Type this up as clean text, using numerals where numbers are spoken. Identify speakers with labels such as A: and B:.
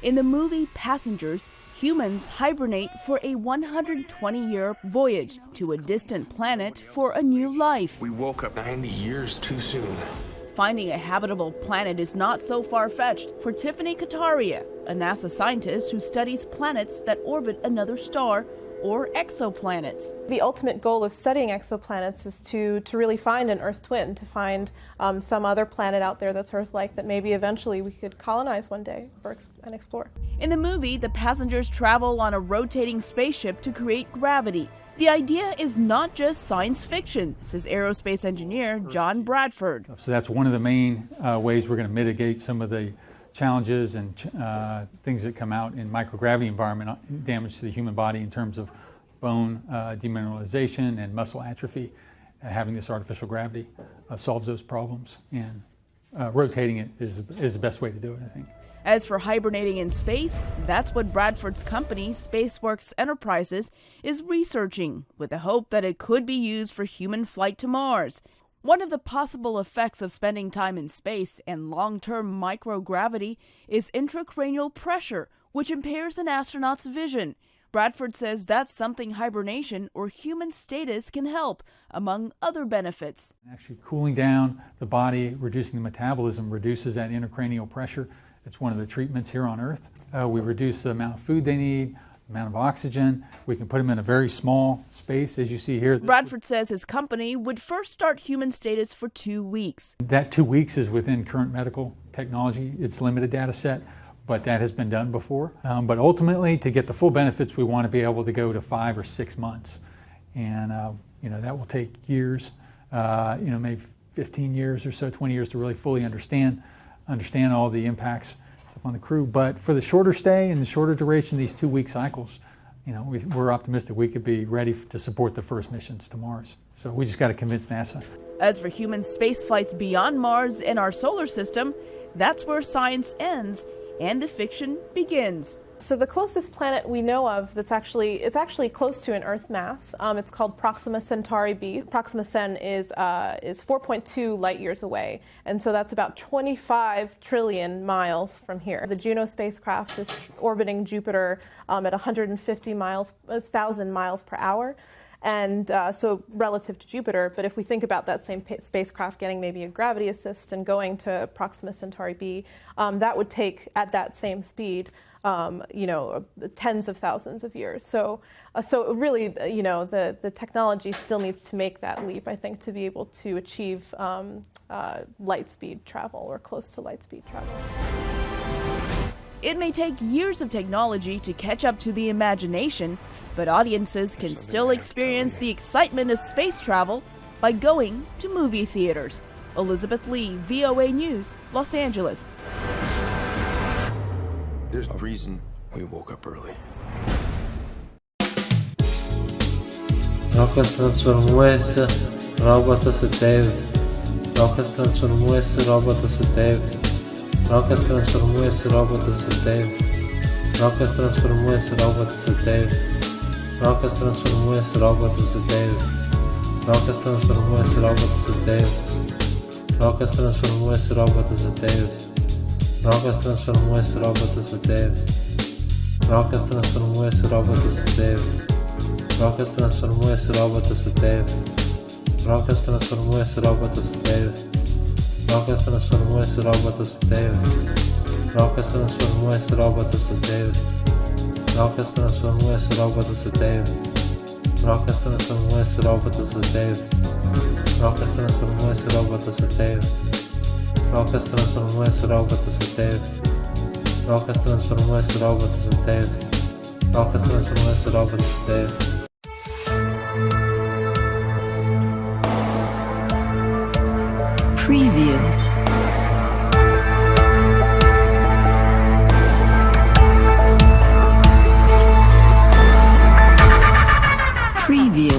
A: In the movie Passengers, humans hibernate for a 120-year voyage to a distant planet for a new life.
B: We woke up 90 years too soon.
A: Finding a habitable planet is not so far-fetched for Tiffany Kataria, a NASA scientist who studies planets that orbit another star, or exoplanets.
C: The ultimate goal of studying exoplanets is to really find an Earth twin, to find some other planet out there that's Earth-like that maybe eventually we could colonize one day and explore.
A: In the movie, the passengers travel on a rotating spaceship to create gravity. The idea is not just science fiction, says aerospace engineer John Bradford.
D: So that's one of the main ways we're going to mitigate some of the challenges and things that come out in microgravity environment, damage to the human body in terms of bone demineralization and muscle atrophy. Having this artificial gravity solves those problems, and rotating it is the best way to do it, I think.
A: As for hibernating in space, that's what Bradford's company, SpaceWorks Enterprises, is researching, with the hope that it could be used for human flight to Mars. One of the possible effects of spending time in space and long-term microgravity is intracranial pressure, which impairs an astronaut's vision. Bradford says that's something hibernation or human status can help, among other benefits.
D: Actually cooling down the body, reducing the metabolism, reduces that intracranial pressure. It's one of the treatments here on Earth. We reduce the amount of food they need, amount of oxygen. We can put them in a very small space, as you see here.
A: Bradford says his company would first start human status for 2 weeks.
D: That 2 weeks is within current medical technology. It's limited data set, but that has been done before. But ultimately, to get the full benefits, we want to be able to go to 5 or 6 months. And that will take years, maybe 15 years or so, 20 years to really fully understand all the impacts on the crew. But for the shorter stay and the shorter duration, these 2-week cycles, we're optimistic we could be ready to support the first missions to Mars. So we just got to convince NASA.
A: As for human space flights beyond Mars and our solar system, that's where science ends and the fiction begins.
C: So the closest planet we know of it's actually close to an Earth mass. It's called Proxima Centauri b. Proxima Cen is 4.2 light years away, and so that's about 25 trillion miles from here. The Juno spacecraft is orbiting Jupiter at 1,000 miles per hour. And so relative to Jupiter, but if we think about that same spacecraft getting maybe a gravity assist and going to Proxima Centauri b, that would take, at that same speed, tens of thousands of years. So really, the technology still needs to make that leap, I think, to be able to achieve light speed travel or close to light speed travel.
A: It may take years of technology to catch up to the imagination, but audiences can still experience the excitement of space travel by going to movie theaters. Elizabeth Lee, VOA News, Los Angeles.
B: There's a reason we woke up early.
E: Rocket transformuojasi, robotas ateivis. Rocket transformuojasi, robotas ateivis. Rocket transformuojasi, robotas ateivis. Rocket transformuojasi, robotas ateivis. Rocket transformuojasi, robotas ateivis. Rocket transformuojasi, robotas ateivis. Rocket transformuojasi, robotas ateivis. Rocket transformuojasi, robotas ateivis. Rocket transformuojasi, robotas ateivis. Rocket transformuojasi, robotas ateivis. Rocket transformuojasi, robotas ateivis. Rocket transformuojasi, robotas ateivis. Rocket transformuojasi, robotas ateivis. Rocket transformuojasi, robotas ateivis. Rocket transformuojasi, robotas ateivis. Rocket transformuojasi, robotas ateivis. Rocket transformuojasi, robotas ateivis. Rocket transformuojasi, robotas ateivis. Rocket transformuojasi, robotas ateivis.
F: Preview. Preview. Preview.